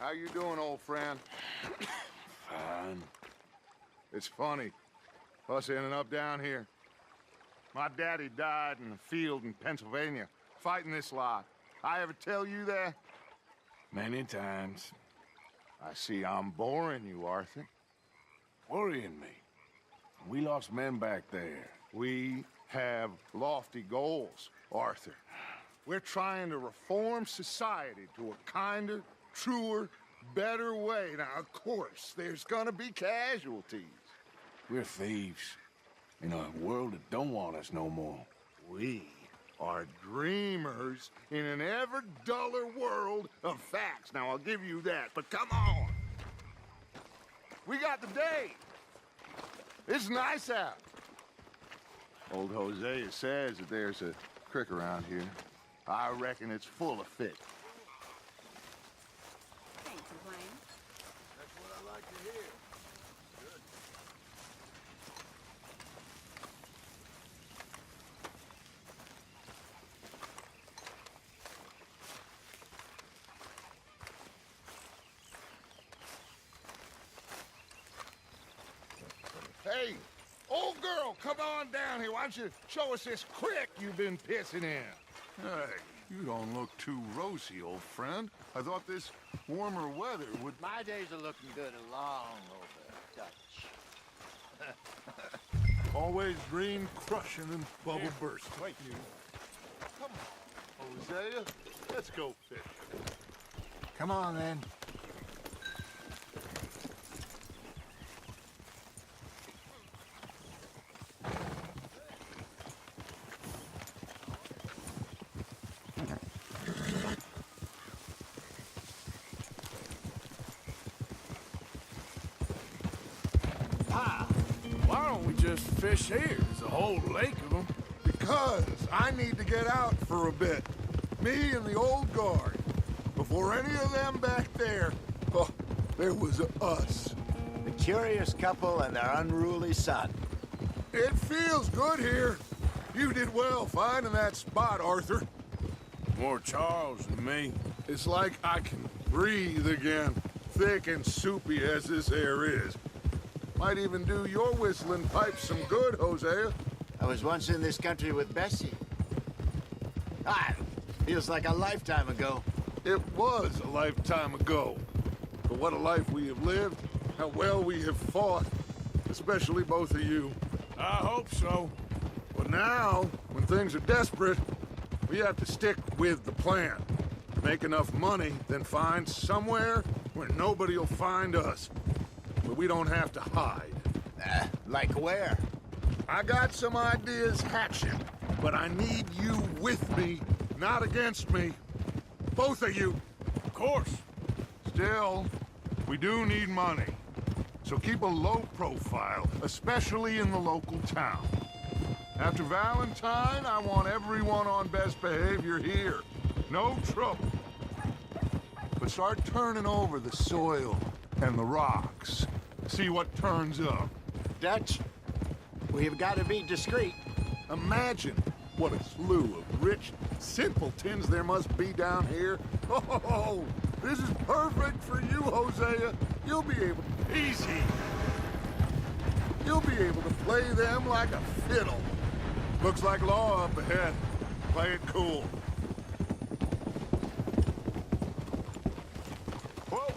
How you doing, old friend? Fine. It's funny, us ending up down here. My daddy died in the field in Pennsylvania, fighting this lot. I ever tell you that? Many times. I see I'm boring you, Arthur. Worrying me. We lost men back there. We have lofty goals, Arthur. We're trying to reform society to a kinder, truer, better way. Now, of course, there's gonna be casualties. We're thieves. In a world that don't want us no more. We are dreamers in an ever duller world of facts. Now, I'll give you that, but come on. We got the day. It's nice out. Old Hosea says that there's a creek around here. I reckon it's full of fish. Thanks, Wayne. That's what I like to hear. Good. Hey, old girl, come on down here. Why don't you show us this creek you've been pissing in? Hey, you don't look too rosy, old friend. I thought this warmer weather would... My days are looking good along over Dutch. Always dream crushing and bubble bursting. Wait, you. Come on, Hosea. Let's go fishing. Come on, then. Why don't we just fish here? There's a whole lake of them. Because I need to get out for a bit. Me and the old guard. Before any of them back there, oh, there was us. The curious couple and their unruly son. It feels good here. You did well finding that spot, Arthur. More Charles than me. It's like I can breathe again, thick and soupy as this air is. Might even do your whistling pipes some good, Hosea. I was once in this country with Bessie. Feels like a lifetime ago. It was a lifetime ago. But what a life we have lived, how well we have fought, especially both of you. I hope so. But now, when things are desperate, we have to stick with the plan. Make enough money, then find somewhere where nobody will find us. Where we don't have to hide. Like where? I got some ideas hatching, but I need you with me, not against me. Both of you. Of course. Still, we do need money. So keep a low profile, especially in the local town. After Valentine, I want everyone on best behavior here. No trouble. But start turning over the soil and the rocks. See what turns up. Dutch, we've got to be discreet. Imagine what a slew of rich simpletons there must be down here. Oh, this is perfect for you, Hosea. You'll be able to... Easy. You'll be able to play them like a fiddle. Looks like law up ahead. Play it cool. Whoa!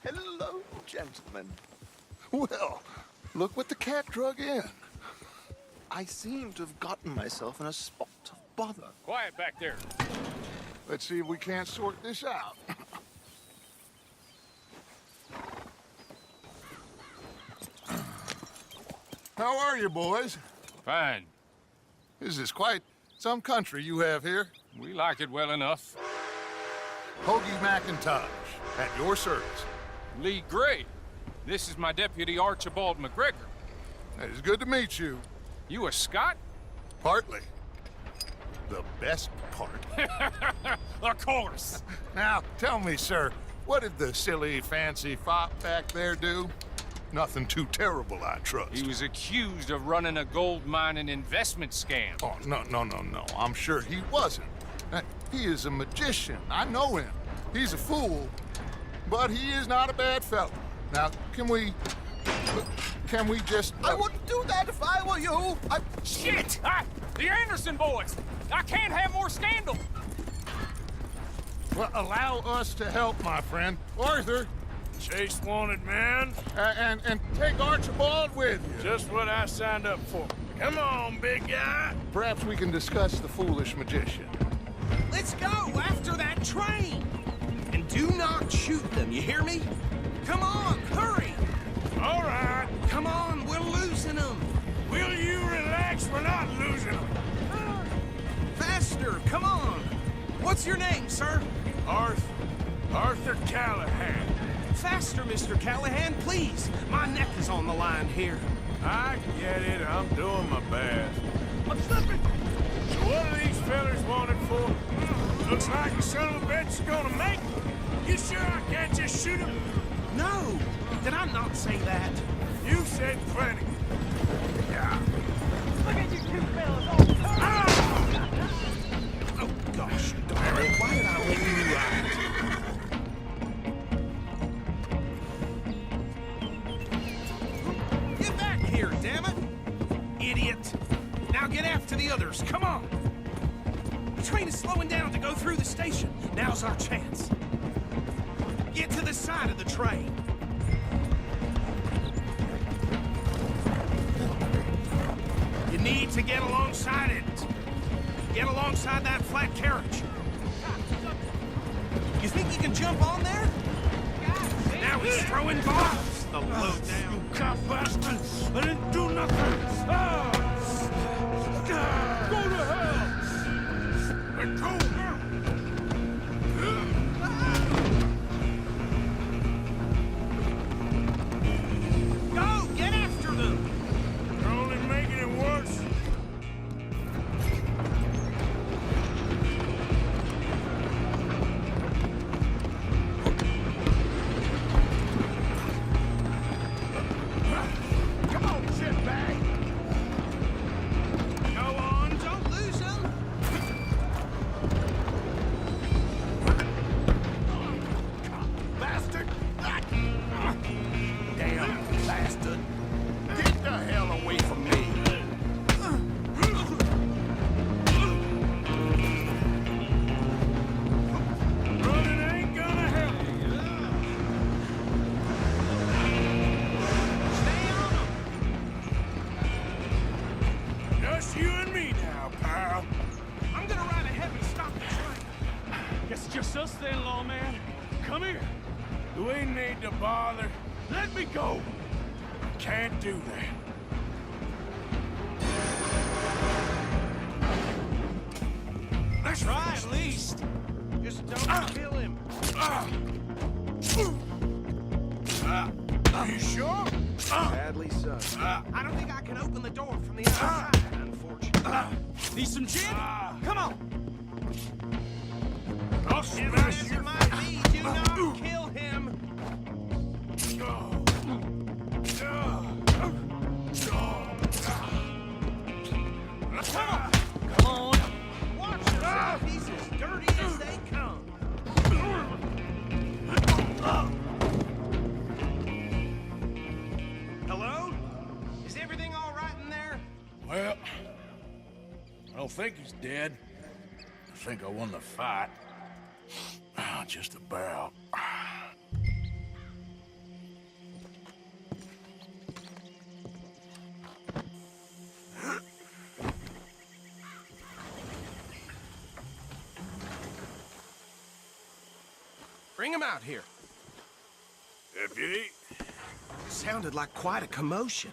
Hello, gentlemen. Well, look what the cat drug in. I seem to have gotten myself in a spot of bother. Quiet back there. Let's see if we can't sort this out. How are you, boys? Fine. This is quite some country you have here. We like it well enough. Hoagie McIntosh, at your service. Lee Gray. This is my deputy Archibald McGregor. It is good to meet you. You a Scot? Partly. The best part. Of course. Now, tell me, sir, what did the silly, fancy fop back there do? Nothing too terrible, I trust. He was accused of running a gold mining investment scam. Oh, no. I'm sure he wasn't. He is a magician. I know him. He's a fool, but he is not a bad fellow. Now, can we just... I wouldn't do that if I were you. Shit! The Anderson boys! I can't have more scandal! Well, allow us to help, my friend. Arthur, Chase wanted man. and take Archibald with you. Just what I signed up for. Come on, big guy. Perhaps we can discuss the foolish magician. Let's go after that train! And do not shoot them, you hear me? Come on, hurry! All right. Come on, we're losing them! Will you relax? We're not losing them. Faster, come on! What's your name, sir? Arthur Callahan. Faster, Mr. Callahan, please! My neck is on the line here. I get it. I'm doing my best. I'm slipping. So what are these fellas wanted for? Looks like the son of a bitch is gonna make it. You sure I can't just shoot him? No! Did I not say that? You said plenty. Yeah. Look at you two fellas! Oh, gosh darn it, why did I let you ride? Get back here, damn it! Idiot! Now get after the others, come on! The train is slowing down to go through the station. Now's our chance. Get to the side of the train. You need to get alongside it. Get alongside that flat carriage. You think you can jump on there? Now he's throwing bombs. The lowdown. You cop bastard! I didn't do nothing! Ah! Go to hell! Let go! Go! Get after them! You're only making it worse. Come on, shitbag! Go on, don't lose them! Bastard! Damn bastard! Get the hell away from me! Running ain't gonna help. Stay on them! Just you and me now, pal. I'm gonna ride ahead and stop the train. Guess it's just us then, lawman. Come here. We need to bother. Let me go. Can't do that. Let's try at least. Just don't kill him. You sure? Badly so. I don't think I can open the door from the other side, unfortunately. Need some gin? Come on. I'll As smash it your might be, do not kill him. Come on. Watch yourself. He's as dirty as they come. Hello? Is everything all right in there? Well, I don't think he's dead. I think I won the fight. Just about. Bring him out here. Deputy, Sounded like quite a commotion.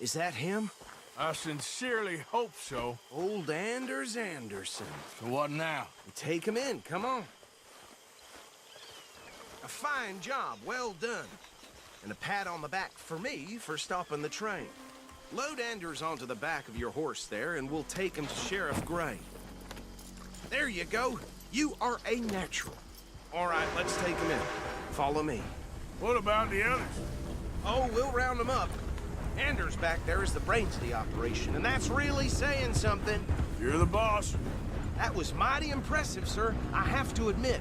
Is that him? I sincerely hope so. Old Anders Anderson. So what now? Take him in, come on. A fine job, well done. And a pat on the back for me for stopping the train. Load Anders onto the back of your horse there, and we'll take him to Sheriff Gray. There you go. You are a natural. All right, let's take him in. Follow me. What about the others? Oh, we'll round them up. Anders back there is the brains of the operation, and that's really saying something. You're the boss. That was mighty impressive, sir. I have to admit.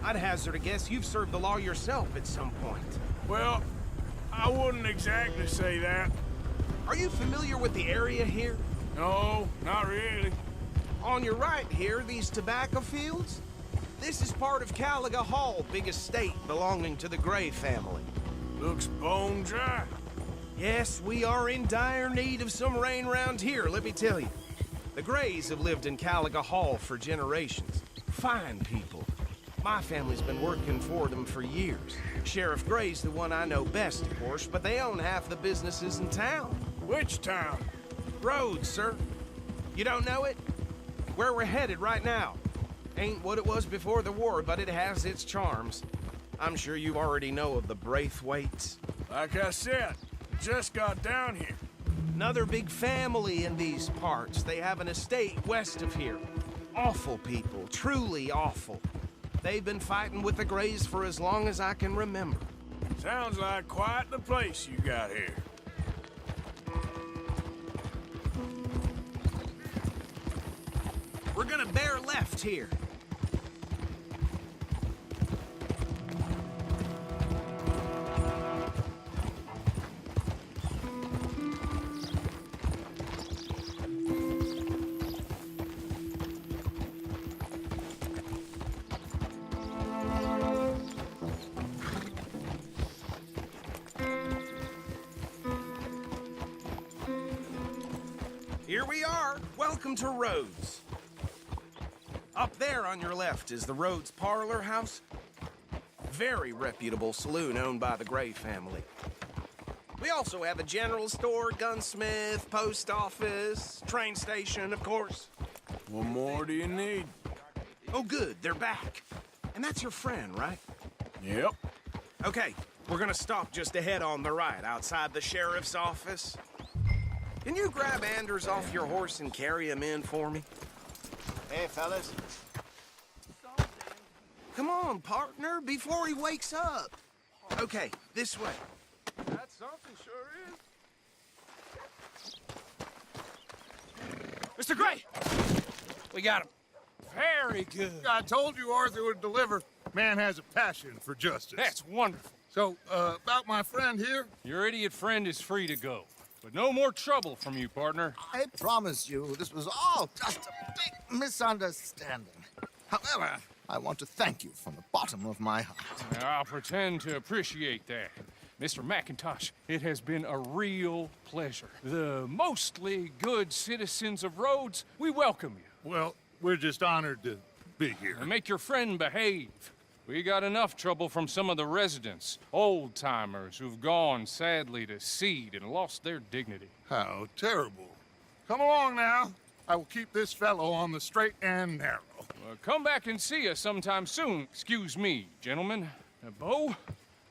I'd hazard a guess you've served the law yourself at some point. Well, I wouldn't exactly say that. Are you familiar with the area here? No, not really. On your right here, these tobacco fields? This is part of Caliga Hall, big estate belonging to the Gray family. Looks bone dry. Yes, we are in dire need of some rain round here, let me tell you. The Grays have lived in Caliga Hall for generations. Fine people. My family's been working for them for years. Sheriff Gray's the one I know best, of course, but they own half the businesses in town. Which town? Rhodes, sir. You don't know it? Where we're headed right now. Ain't what it was before the war, but it has its charms. I'm sure you already know of the Braithwaites. Like I said, just got down here. Another big family in these parts. They have an estate west of here. Awful people, truly awful. They've been fighting with the Grays for as long as I can remember. Sounds like quite the place you got here. We're gonna bear left here. Here we are. Welcome to Rhodes. Up there on your left is the Rhodes Parlor House. Very reputable saloon owned by the Gray family. We also have a general store, gunsmith, post office, train station, of course. What more do you need? Oh, good, they're back. And that's your friend, right? Yep. Okay, we're gonna stop just ahead on the right, outside the sheriff's office. Can you grab Anders off your horse and carry him in for me? Hey, fellas. Come on, partner, before he wakes up. Okay, this way. That's something, sure is. Mr. Gray! We got him. Very good. I told you Arthur would deliver. Man has a passion for justice. That's wonderful. So, about my friend here? Your idiot friend is free to go. But no more trouble from you, partner. I promise you, this was all just a big misunderstanding. However, I want to thank you from the bottom of my heart. I'll pretend to appreciate that. Mr. McIntosh, it has been a real pleasure. The mostly good citizens of Rhodes, we welcome you. Well, we're just honored to be here. And make your friend behave. We got enough trouble from some of the residents, old-timers who've gone, sadly, to seed and lost their dignity. How terrible. Come along now. I will keep this fellow on the straight and narrow. Come back and see us sometime soon. Excuse me, gentlemen. Bo,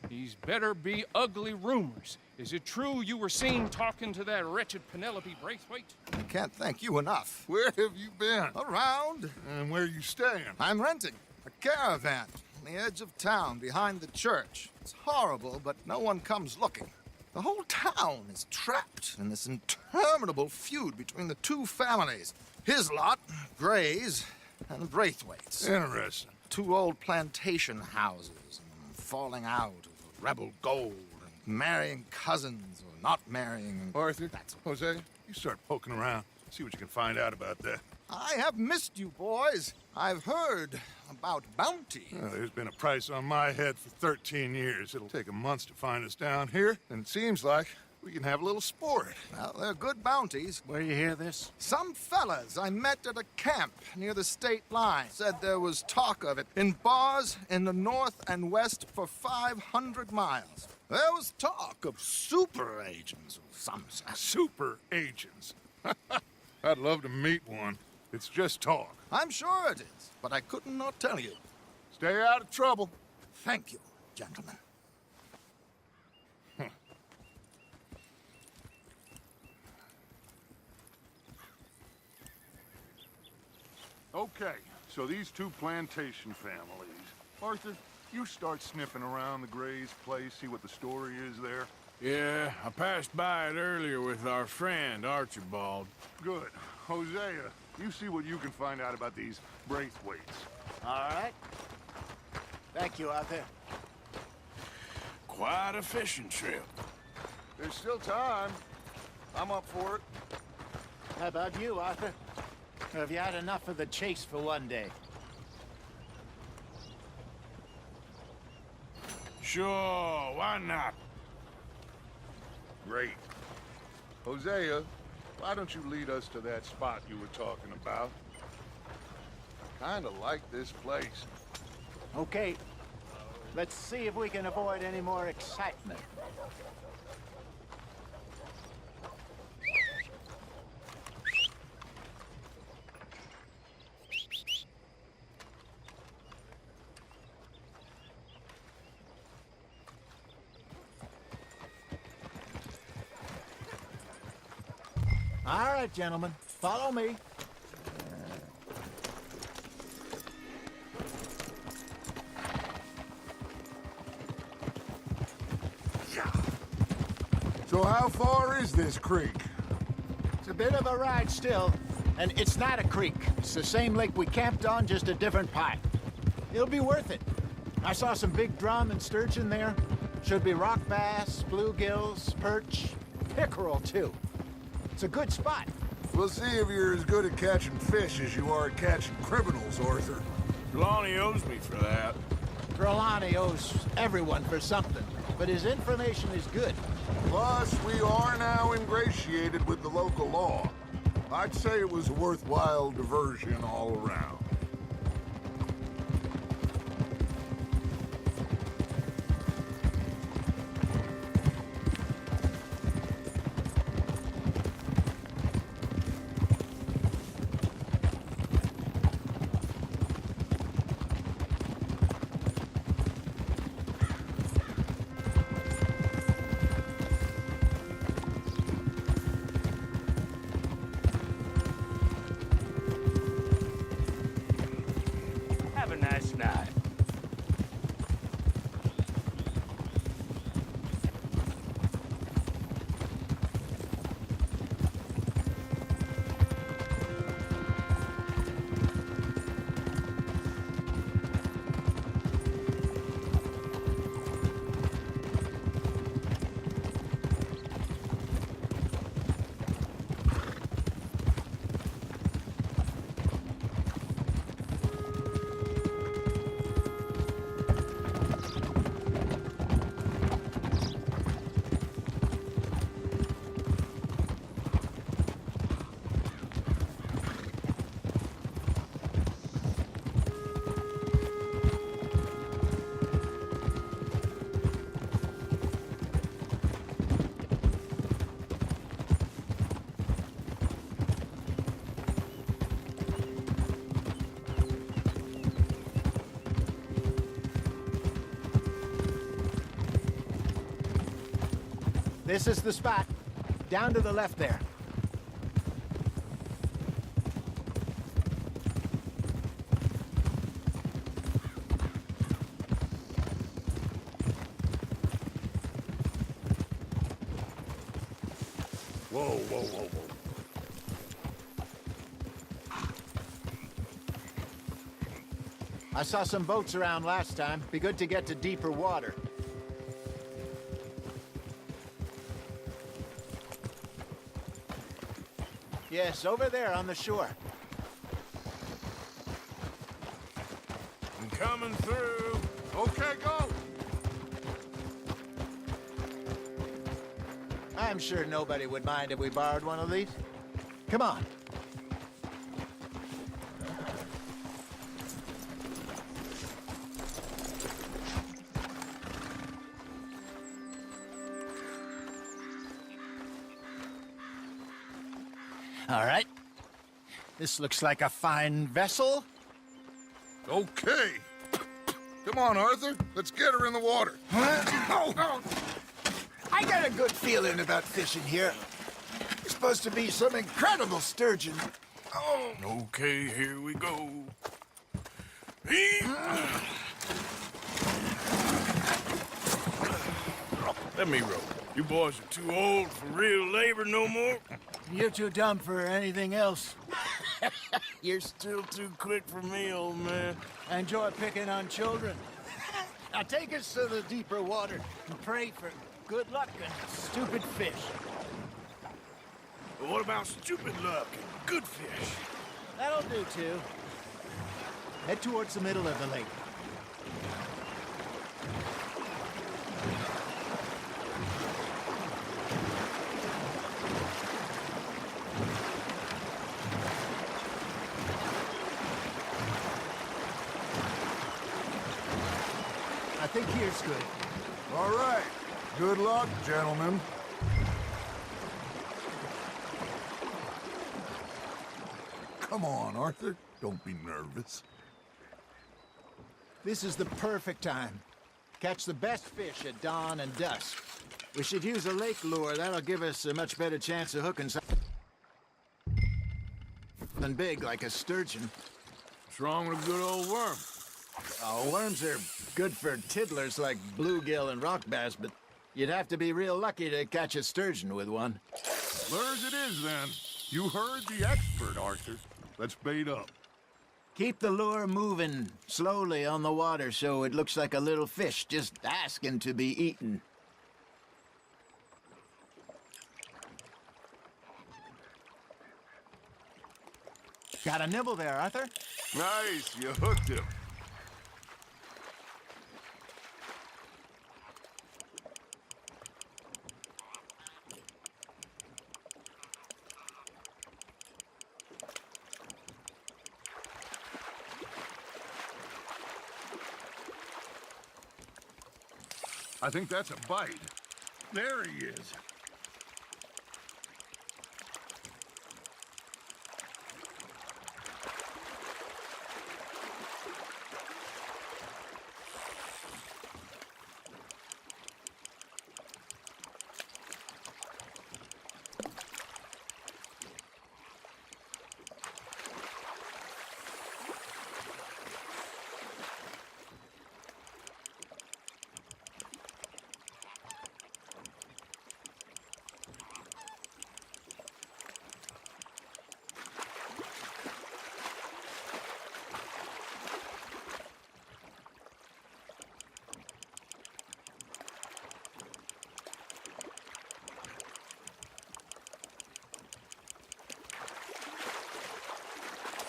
these better be ugly rumors. Is it true you were seen talking to that wretched Penelope Braithwaite? I can't thank you enough. Where have you been? Around, And where you staying? I'm renting a caravan on the edge of town behind the church. It's horrible, but no one comes looking. The whole town is trapped in this interminable feud between the two families. His lot, Gray's, and Braithwaite's. Interesting. Two old plantation houses, and falling out of rebel gold, and marrying cousins or not marrying. Arthur, That's Jose, you start poking around. See what you can find out about that. I have missed you, boys. I've heard about bounty. Well, there's been a price on my head for 13 years. It'll take a month to find us down here, and it seems like we can have a little sport. Well, they're good bounties. Where you hear this? Some fellas I met at a camp near the state line said there was talk of it in bars in the north and west for 500 miles. There was talk of super agents or some such. Super agents. I'd love to meet one. It's just talk. I'm sure it is, but I couldn't not tell you. Stay out of trouble. Thank you, gentlemen. Okay, so these two plantation families. Arthur, you start sniffing around the Gray's place, see what the story is there. Yeah, I passed by it earlier with our friend, Archibald. Good. Hosea, you see what you can find out about these Braithwaites. All right. Thank you, Arthur. Quite a fishing trip. There's still time. I'm up for it. How about you, Arthur? Or have you had enough of the chase for one day? Sure, why not? Great. Hosea, why don't you lead us to that spot you were talking about? I kinda like this place. Okay. Let's see if we can avoid any more excitement. All right, gentlemen, follow me. So how far is this creek? It's a bit of a ride still, and it's not a creek. It's the same lake we camped on, just a different pipe. It'll be worth it. I saw some big drum and sturgeon there. Should be rock bass, bluegills, perch, pickerel too. It's a good spot. We'll see if you're as good at catching fish as you are at catching criminals, Arthur. Trelawney owes me for that. Trelawney owes everyone for something, but his information is good. Plus, we are now ingratiated with the local law. I'd say it was a worthwhile diversion all around. Have a nice night. This is the spot. Down to the left there. Whoa, whoa, whoa, whoa. I saw some boats around last time. Be good to get to deeper water. Yes, over there on the shore. I'm coming through. Okay, go! I'm sure nobody would mind if we borrowed one of these. Come on. All right. This looks like a fine vessel. Okay. Come on, Arthur. Let's get her in the water. Oh. I got a good feeling about fishing here. It's supposed to be some incredible sturgeon. Oh. Okay, here we go. Let me row. You boys are too old for real labor no more? You're too dumb for anything else. You're still too quick for me, old man. I enjoy picking on children. Now take us to the deeper water and pray for good luck and stupid fish. But what about stupid luck and good fish? That'll do, too. Head towards the middle of the lake. I think here's good. All right. Good luck, gentlemen. Come on, Arthur. Don't be nervous. This is the perfect time. Catch the best fish at dawn and dusk. We should use a lake lure. That'll give us a much better chance of hooking something big like a sturgeon. What's wrong with a good old worm? Oh, worms are good for tiddlers like bluegill and rock bass, but you'd have to be real lucky to catch a sturgeon with one. Lures it is, then. You heard the expert, Arthur. Let's bait up. Keep the lure moving slowly on the water so it looks like a little fish just asking to be eaten. Got a nibble there, Arthur? Nice. You hooked him. I think that's a bite. There he is.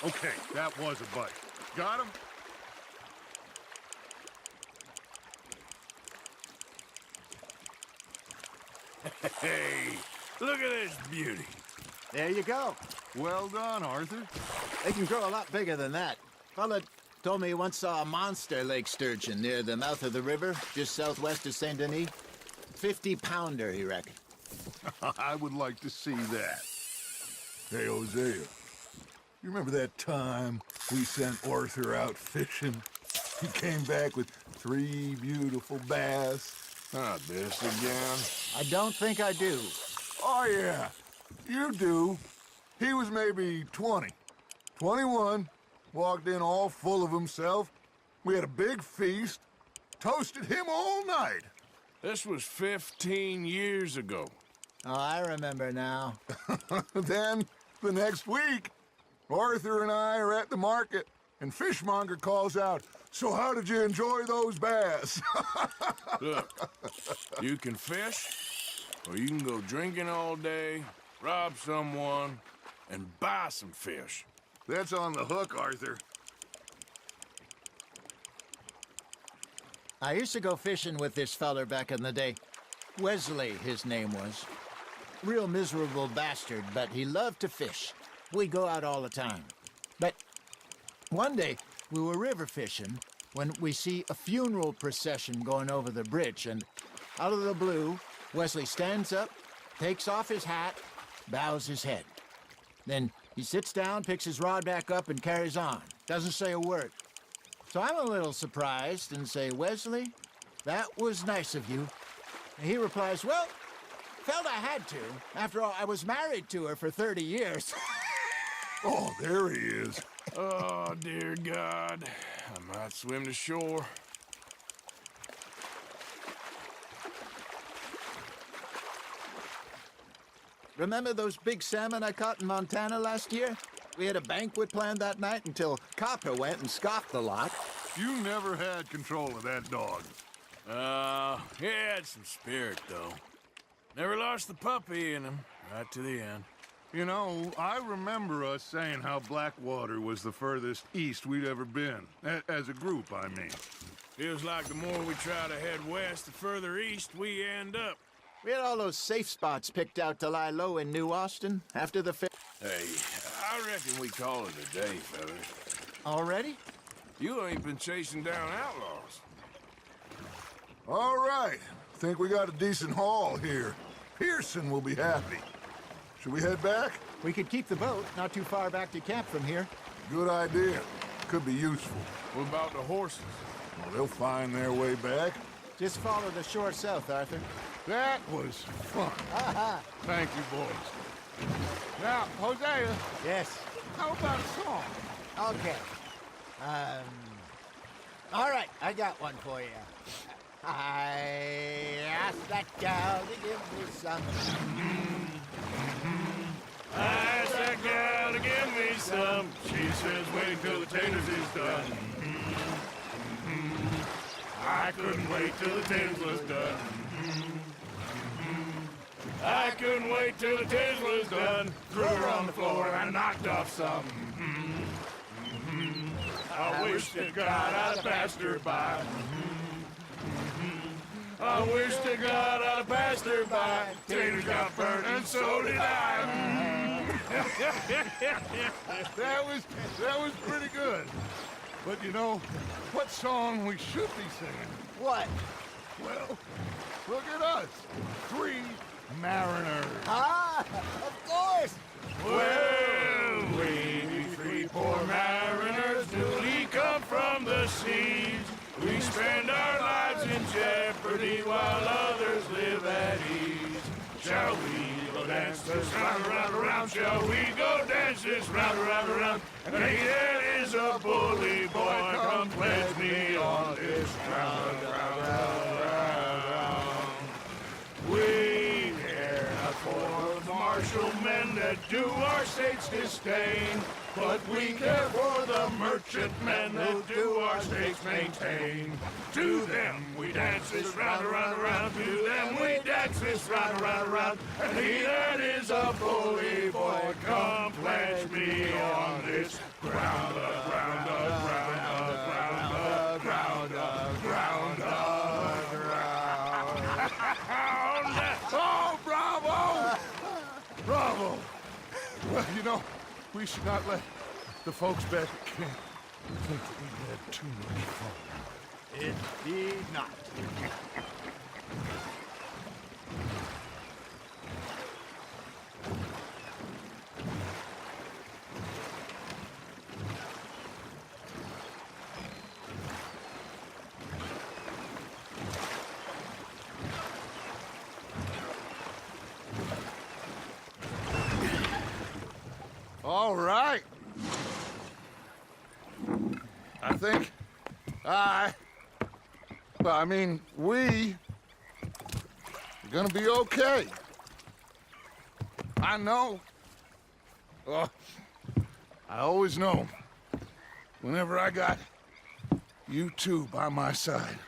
Okay, that was a bite. Got him? Hey, look at this beauty. There you go. Well done, Arthur. They can grow a lot bigger than that. Fella told me he once saw a monster lake sturgeon near the mouth of the river, just southwest of Saint Denis. 50-pounder, he reckoned. I would like to see that. Hey, Hosea. You remember that time we sent Arthur out fishing? He came back with 3 beautiful bass. Not this again. I don't think I do. Oh, yeah. You do. He was maybe 20. 21. Walked in all full of himself. We had a big feast. Toasted him all night. This was 15 years ago. Oh, I remember now. Then, the next week, Arthur and I are at the market, and Fishmonger calls out, "So how did you enjoy those bass?" Look, you can fish, or you can go drinking all day, rob someone, and buy some fish. That's on the hook, Arthur. I used to go fishing with this feller back in the day. Wesley, his name was. Real miserable bastard, but he loved to fish. We'd go out all the time. But one day, we were river fishing when we see a funeral procession going over the bridge, and out of the blue, Wesley stands up, takes off his hat, bows his head. Then he sits down, picks his rod back up, and carries on. Doesn't say a word. So I'm a little surprised and say, "Wesley, that was nice of you." And he replies, "Well, felt I had to. After all, I was married to her for 30 years. Oh, there he is. Oh, dear God. I might swim to shore. Remember those big salmon I caught in Montana last year? We had a banquet planned that night until Copper went and scoffed the lot. You never had control of that dog. He had some spirit, though. Never lost the puppy in him, right to the end. You know, I remember us saying how Blackwater was the furthest east we'd ever been. As a group, I mean. Feels like the more we try to head west, the further east we end up. We had all those safe spots picked out to lie low in New Austin after the fair. Hey, I reckon we call it a day, fellas. Already? You ain't been chasing down outlaws. All right. Think we got a decent haul here. Pearson will be happy. Should we head back? We could keep the boat not too far back to camp from here. Good idea. Could be useful. What about the horses? Well, they'll find their way back. Just follow the shore south, Arthur. That was fun. Thank you, boys. Now, Hosea, Yes. how about a song? Okay. All right, I got one for you. I asked that gal to give me some. I asked that gal to give me some. She says wait till the taters is done. I couldn't wait till the taters was done. I couldn't wait till the taters was done. Threw her on the floor and knocked off some. I wish to God I'd passed her by. I wish to God I'd passed her by. Taters got burnt and so did I. That was pretty good. But you know, what song we should be singing? What? Well, look at us. 3 mariners. Ah, of course. Well, we 3 poor mariners newly come from the seas. We spend our lives in jeopardy while others live at ease. Shall we go dance this round, around, around? Shall we go dance this round, around, around? And there is a bully boy, come pledge me on this round, round, round, round. We care not for the martial men that do our state's disdain, but we care for the merchantmen that do our states maintain. To them we dance this round, around, around. To them we dance this round, around, around. And he that is a bully boy, come pledge me on this ground, ground, ground, ground, ground, ground, ground. Oh, bravo! Bravo! Well, you know, we should not let the folks back at camp think that we had too much fun. Indeed not. All right. I think we are gonna be okay. I know. I always know. Whenever I got you two by my side,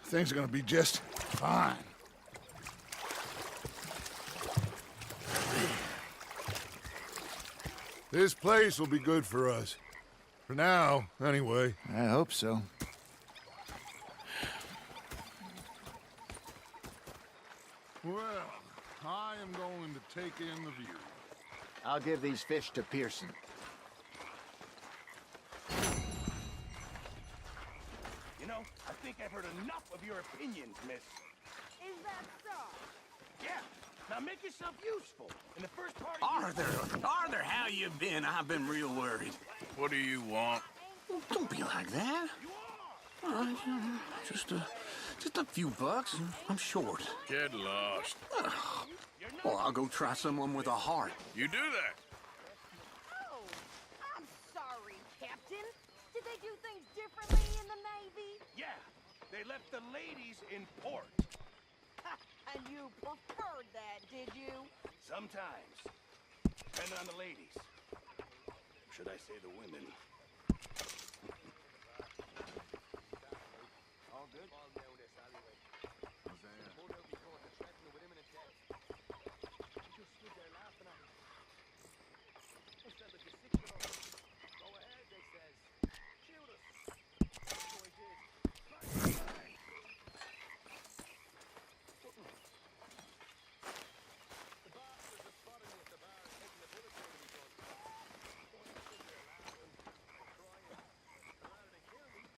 things are gonna be just fine. This place will be good for us. For now, anyway. I hope so. Well, I am going to take in the view. I'll give these fish to Pearson. You know, I think I've heard enough of your opinions, miss. Is that so? Yeah. Now make yourself useful. In the first part Arthur, how you been? I've been real worried. What do you want? Well, don't be like that. All right, just a few bucks. And I'm short. Get lost. Well, I'll go try someone with a heart. You do that. Oh, I'm sorry, Captain. Did they do things differently in the Navy? Yeah. They left the ladies in port. And you preferred that, did you? Sometimes. Depending on the ladies. Should I say the women? All good?